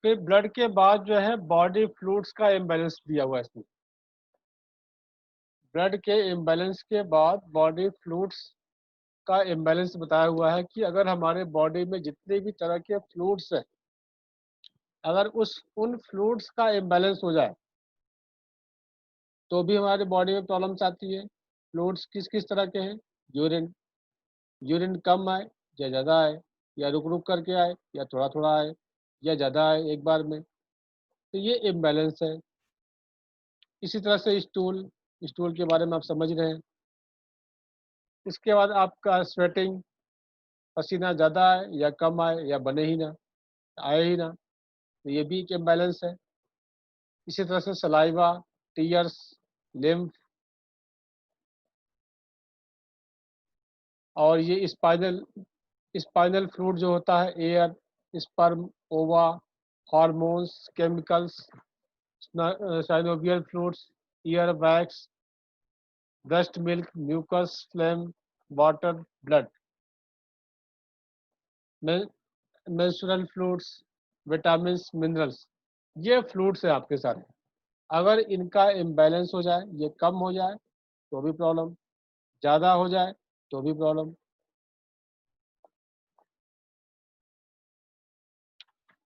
फिर ब्लड के बाद जो है बॉडी फ्लूइड्स का इम्बैलेंस दिया हुआ है इसमें। ब्लड के इम्बैलेंस के बाद बॉडी फ्लूइड्स का इम्बैलेंस बताया हुआ है कि अगर हमारे बॉडी में जितने भी तरह के फ्लूइड्स हैं, अगर उन फ्लूइड्स का इम्बैलेंस हो जाए तो भी हमारे बॉडी में प्रॉब्लम्स आती है। फ्लूइड्स किस किस तरह के हैं? यूरिन, यूरिन कम आए या ज़्यादा आए, या रुक रुक करके आए, या थोड़ा थोड़ा आए, या ज़्यादा आए एक बार में, तो ये इम्बैलेंस है। इसी तरह से स्टूल, स्टूल के बारे में आप समझ रहे हैं। इसके बाद आपका स्वेटिंग, पसीना ज़्यादा आए या कम आए या बने ही ना, आए ही ना, तो ये भी एक इम्बैलेंस है। इसी तरह से सलाइवा, टीयर्स, लिम्फ, और ये स्पाइनल स्पाइनल फ्लूइड जो होता है, air, sperm, ova, hormones, chemicals, synovial fluids, ear wax, breast milk, mucus, phlegm, water, blood, menstrual fluids, vitamins, minerals, ये फ्लूइड्स हैं आपके सारे। अगर इनका इम्बैलेंस हो जाए, ये कम हो जाए तो भी प्रॉब्लम, ज़्यादा हो जाए तो भी प्रॉब्लम।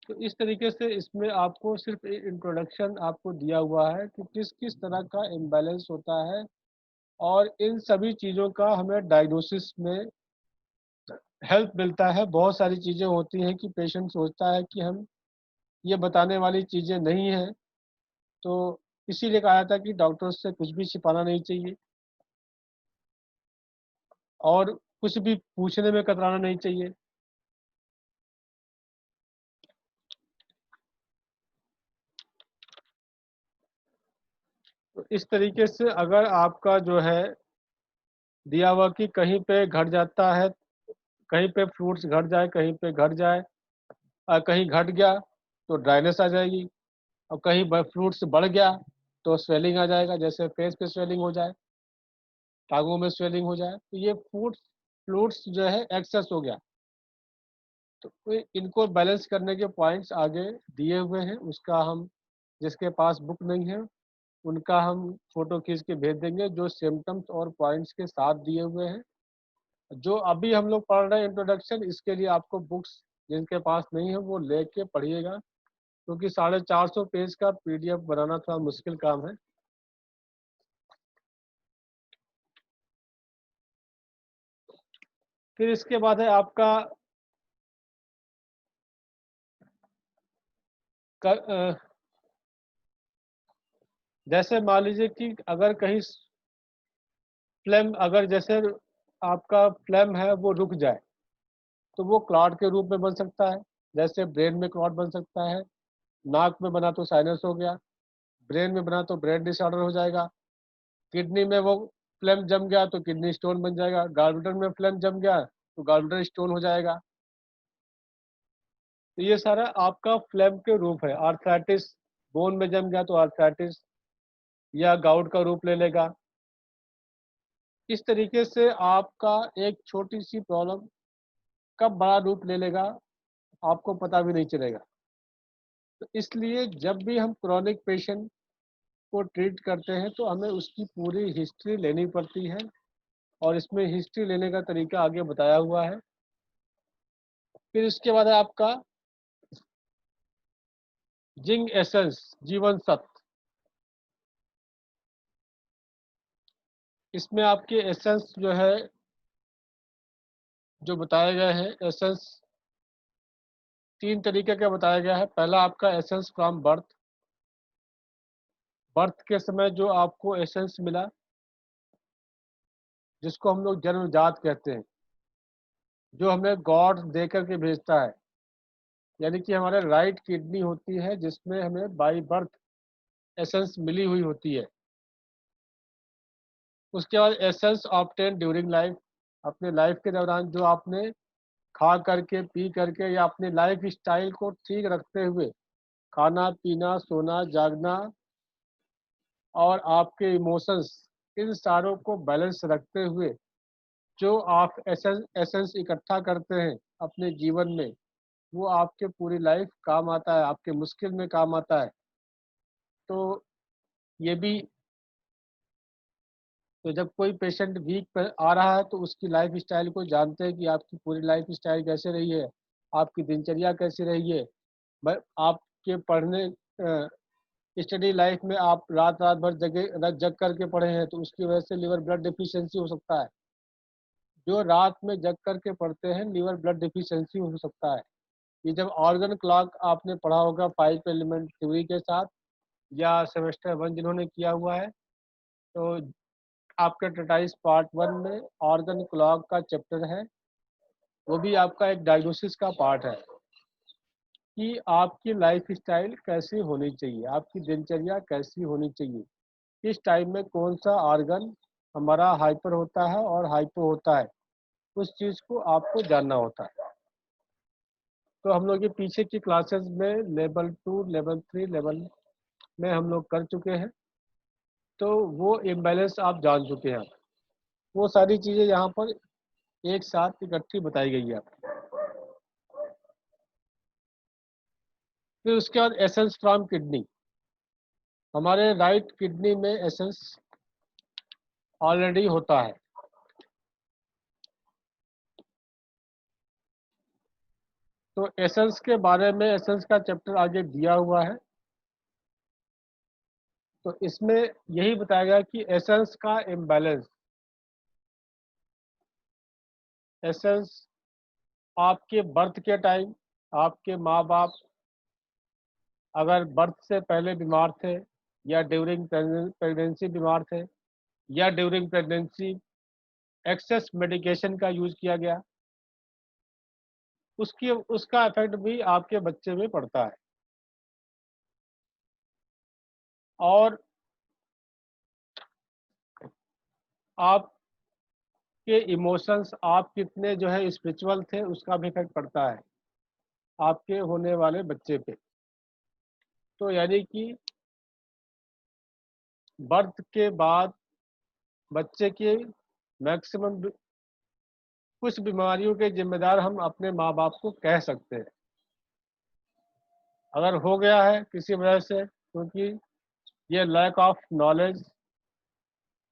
तो इस तरीके से इसमें आपको सिर्फ इंट्रोडक्शन आपको दिया हुआ है कि किस किस तरह का इम्बैलेंस होता है, और इन सभी चीज़ों का हमें डायग्नोसिस में हेल्प मिलता है। बहुत सारी चीज़ें होती हैं कि पेशेंट सोचता है कि हम ये बताने वाली चीज़ें नहीं हैं, तो इसीलिए कहा जाता है कि डॉक्टर से कुछ भी छिपाना नहीं चाहिए, और कुछ भी पूछने में कतराना नहीं चाहिए। तो इस तरीके से अगर आपका जो है दिया हुआ कि कहीं पे घट जाता है, कहीं पे फ्रूट्स घट जाए, कहीं पे घट जाए, कहीं घट गया तो ड्राइनेस आ जाएगी, और कहीं फ्रूट्स बढ़ गया तो स्वेलिंग आ जाएगा, जैसे फेस पे स्वेलिंग हो जाए, टांगों में स्वेलिंग हो जाए, तो ये फ्रूट्स जो है एक्सेस हो गया। तो इनको बैलेंस करने के पॉइंट्स आगे दिए हुए हैं, उसका हम, जिसके पास बुक नहीं है उनका हम फोटो खींच के भेज देंगे, जो सिम्टम्स और पॉइंट्स के साथ दिए हुए हैं। जो अभी हम लोग पढ़ रहे हैं इंट्रोडक्शन, इसके लिए आपको बुक्स जिनके पास नहीं है वो लेके पढ़िएगा, क्योंकि 450 पेज का पीडीएफ बनाना थोड़ा मुश्किल काम है। फिर इसके बाद है आपका जैसे मान लीजिए कि अगर कहीं फ्लेम, अगर जैसे आपका फ्लेम है वो रुक जाए तो वो क्लॉट के रूप में बन सकता है। जैसे ब्रेन में क्लॉट बन सकता है, नाक में बना तो साइनस हो गया, ब्रेन में बना तो ब्रेन डिसऑर्डर हो जाएगा, किडनी में वो फ्लेम जम गया तो किडनी स्टोन बन जाएगा, गालब्लैडर में फ्लेम जम गया तो गालब्लैडर स्टोन हो जाएगा। तो ये सारा आपका फ्लेम के रूप है। आर्थराइटिस, बोन में जम गया तो आर्थराइटिस या गाउट का रूप ले लेगा। इस तरीके से आपका एक छोटी सी प्रॉब्लम कब बड़ा रूप ले लेगा आपको पता भी नहीं चलेगा। तो इसलिए जब भी हम क्रॉनिक पेशेंट को ट्रीट करते हैं तो हमें उसकी पूरी हिस्ट्री लेनी पड़ती है, और इसमें हिस्ट्री लेने का तरीका आगे बताया हुआ है। फिर इसके बाद है आपका जिंक एसेंस, जीवन सत्व। इसमें आपके एसेंस जो है, जो बताए गए हैं एसेंस, 3 तरीके का बताया गया है। पहला आपका एसेंस फ्रॉम बर्थ, बर्थ के समय जो आपको एसेंस मिला, जिसको हम लोग जन्मजात कहते हैं, जो हमें गॉड दे करके भेजता है। यानी कि हमारे राइट किडनी होती है जिसमें हमें बाई बर्थ एसेंस मिली हुई होती है। उसके बाद एसेंस ऑब्टेन ड्यूरिंग लाइफ, अपने लाइफ के दौरान जो आपने खा करके, पी करके, या अपने लाइफ स्टाइल को ठीक रखते हुए, खाना पीना, सोना जागना, और आपके इमोशंस, इन सारों को बैलेंस रखते हुए जो आप एसेंस एसेंस इकट्ठा करते हैं अपने जीवन में, वो आपके पूरी लाइफ काम आता है, आपके मुश्किल में काम आता है। तो ये भी, तो जब कोई पेशेंट वीक पर आ रहा है तो उसकी लाइफ स्टाइल को जानते हैं कि आपकी पूरी लाइफ स्टाइल कैसे रही है, आपकी दिनचर्या कैसी रही है। आपके पढ़ने स्टडी लाइफ में आप रात रात भर रात जग करके पढ़े हैं तो उसकी वजह से लिवर ब्लड डिफिशियंसी हो सकता है। जो रात में जग करके पढ़ते हैं लिवर ब्लड डिफिशियंसी हो सकता है। ये जब ऑर्गन क्लॉक आपने पढ़ा होगा 5 एलिमेंट थ्योरी के साथ, या सेमेस्टर 1 जिन्होंने किया हुआ है, तो आपके ट्रेटाइज पार्ट 1 में ऑर्गन क्लॉक का चैप्टर है। वो भी आपका एक डायग्नोसिस का पार्ट है कि आपकी लाइफ स्टाइल कैसी होनी चाहिए, आपकी दिनचर्या कैसी होनी चाहिए, किस टाइम में कौन सा ऑर्गन हमारा हाइपर होता है और हाइपो होता है, उस चीज़ को आपको जानना होता है। तो हम लोग ये पीछे की क्लासेस में लेवल 2, लेवल 3, लेवल में हम लोग कर चुके हैं। तो वो इम्बैलेंस आप जान चुके हैं। वो सारी चीज़ें यहाँ पर एक साथ इकट्ठी बताई गई है आपको। फिर उसके बाद एसेंस फ्रॉम किडनी। हमारे राइट किडनी में एसेंस ऑलरेडी होता है। तो एसेंस के बारे में एसेंस का चैप्टर आगे दिया हुआ है। तो इसमें यही बताया गया कि एसेंस का इम्बैलेंस, एसेंस आपके बर्थ के टाइम, आपके माँ बाप अगर बर्थ से पहले बीमार थे, या ड्यूरिंग प्रेगनेंसी बीमार थे, या ड्यूरिंग प्रेगनेंसी एक्सेस मेडिकेशन का यूज किया गया, उसका इफेक्ट भी आपके बच्चे में पड़ता है। और आपके इमोशंस, आप कितने जो है स्पिरिचुअल थे, उसका भी इफेक्ट पड़ता है आपके होने वाले बच्चे पे। तो यानी कि बर्थ के बाद बच्चे की मैक्सिमम कुछ बीमारियों के जिम्मेदार हम अपने माँ बाप को कह सकते हैं। अगर हो गया है किसी वजह से, क्योंकि ये लैक ऑफ नॉलेज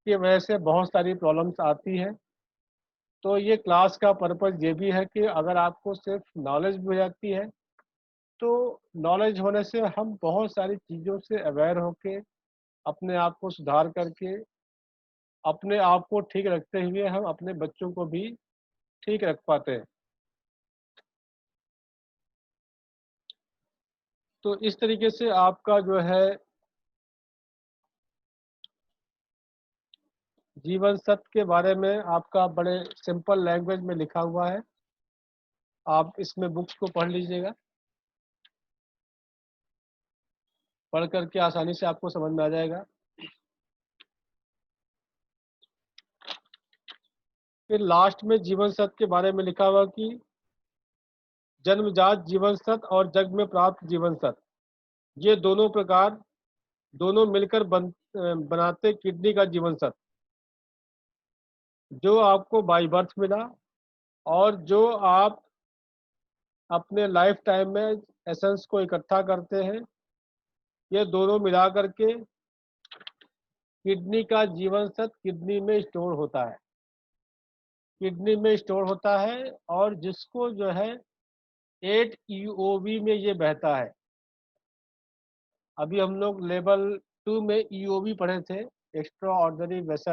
की वजह से बहुत सारी प्रॉब्लम्स आती हैं। तो ये क्लास का पर्पज़ ये भी है कि अगर आपको सिर्फ नॉलेज भी हो जाती है, तो नॉलेज होने से हम बहुत सारी चीज़ों से अवेयर होके अपने आप को सुधार करके अपने आप को ठीक रखते हुए हम अपने बच्चों को भी ठीक रख पाते हैं। तो इस तरीके से आपका जो है जीवन सत्य के बारे में आपका बड़े सिंपल लैंग्वेज में लिखा हुआ है। आप इसमें बुक्स को पढ़ लीजिएगा, पढ़ करके आसानी से आपको समझ में आ जाएगा। फिर लास्ट में जीवन सत्य के बारे में लिखा हुआ कि जन्मजात जीवन सत्य और जग में प्राप्त जीवन सत्य, ये दोनों प्रकार, दोनों मिलकर बनाते किडनी का जीवन सत्य, जो आपको बाई बर्थ मिला और जो आप अपने लाइफ टाइम में एसेंस को इकट्ठा करते हैं। ये दोनों मिला करके किडनी का जीवन सत्य किडनी में स्टोर होता है, किडनी में स्टोर होता है। और जिसको जो है 8 EOB में ये बहता है। अभी हम लोग लेवल 2 में EOB पढ़े थे, एक्स्ट्रा ऑर्डिनरी वेसल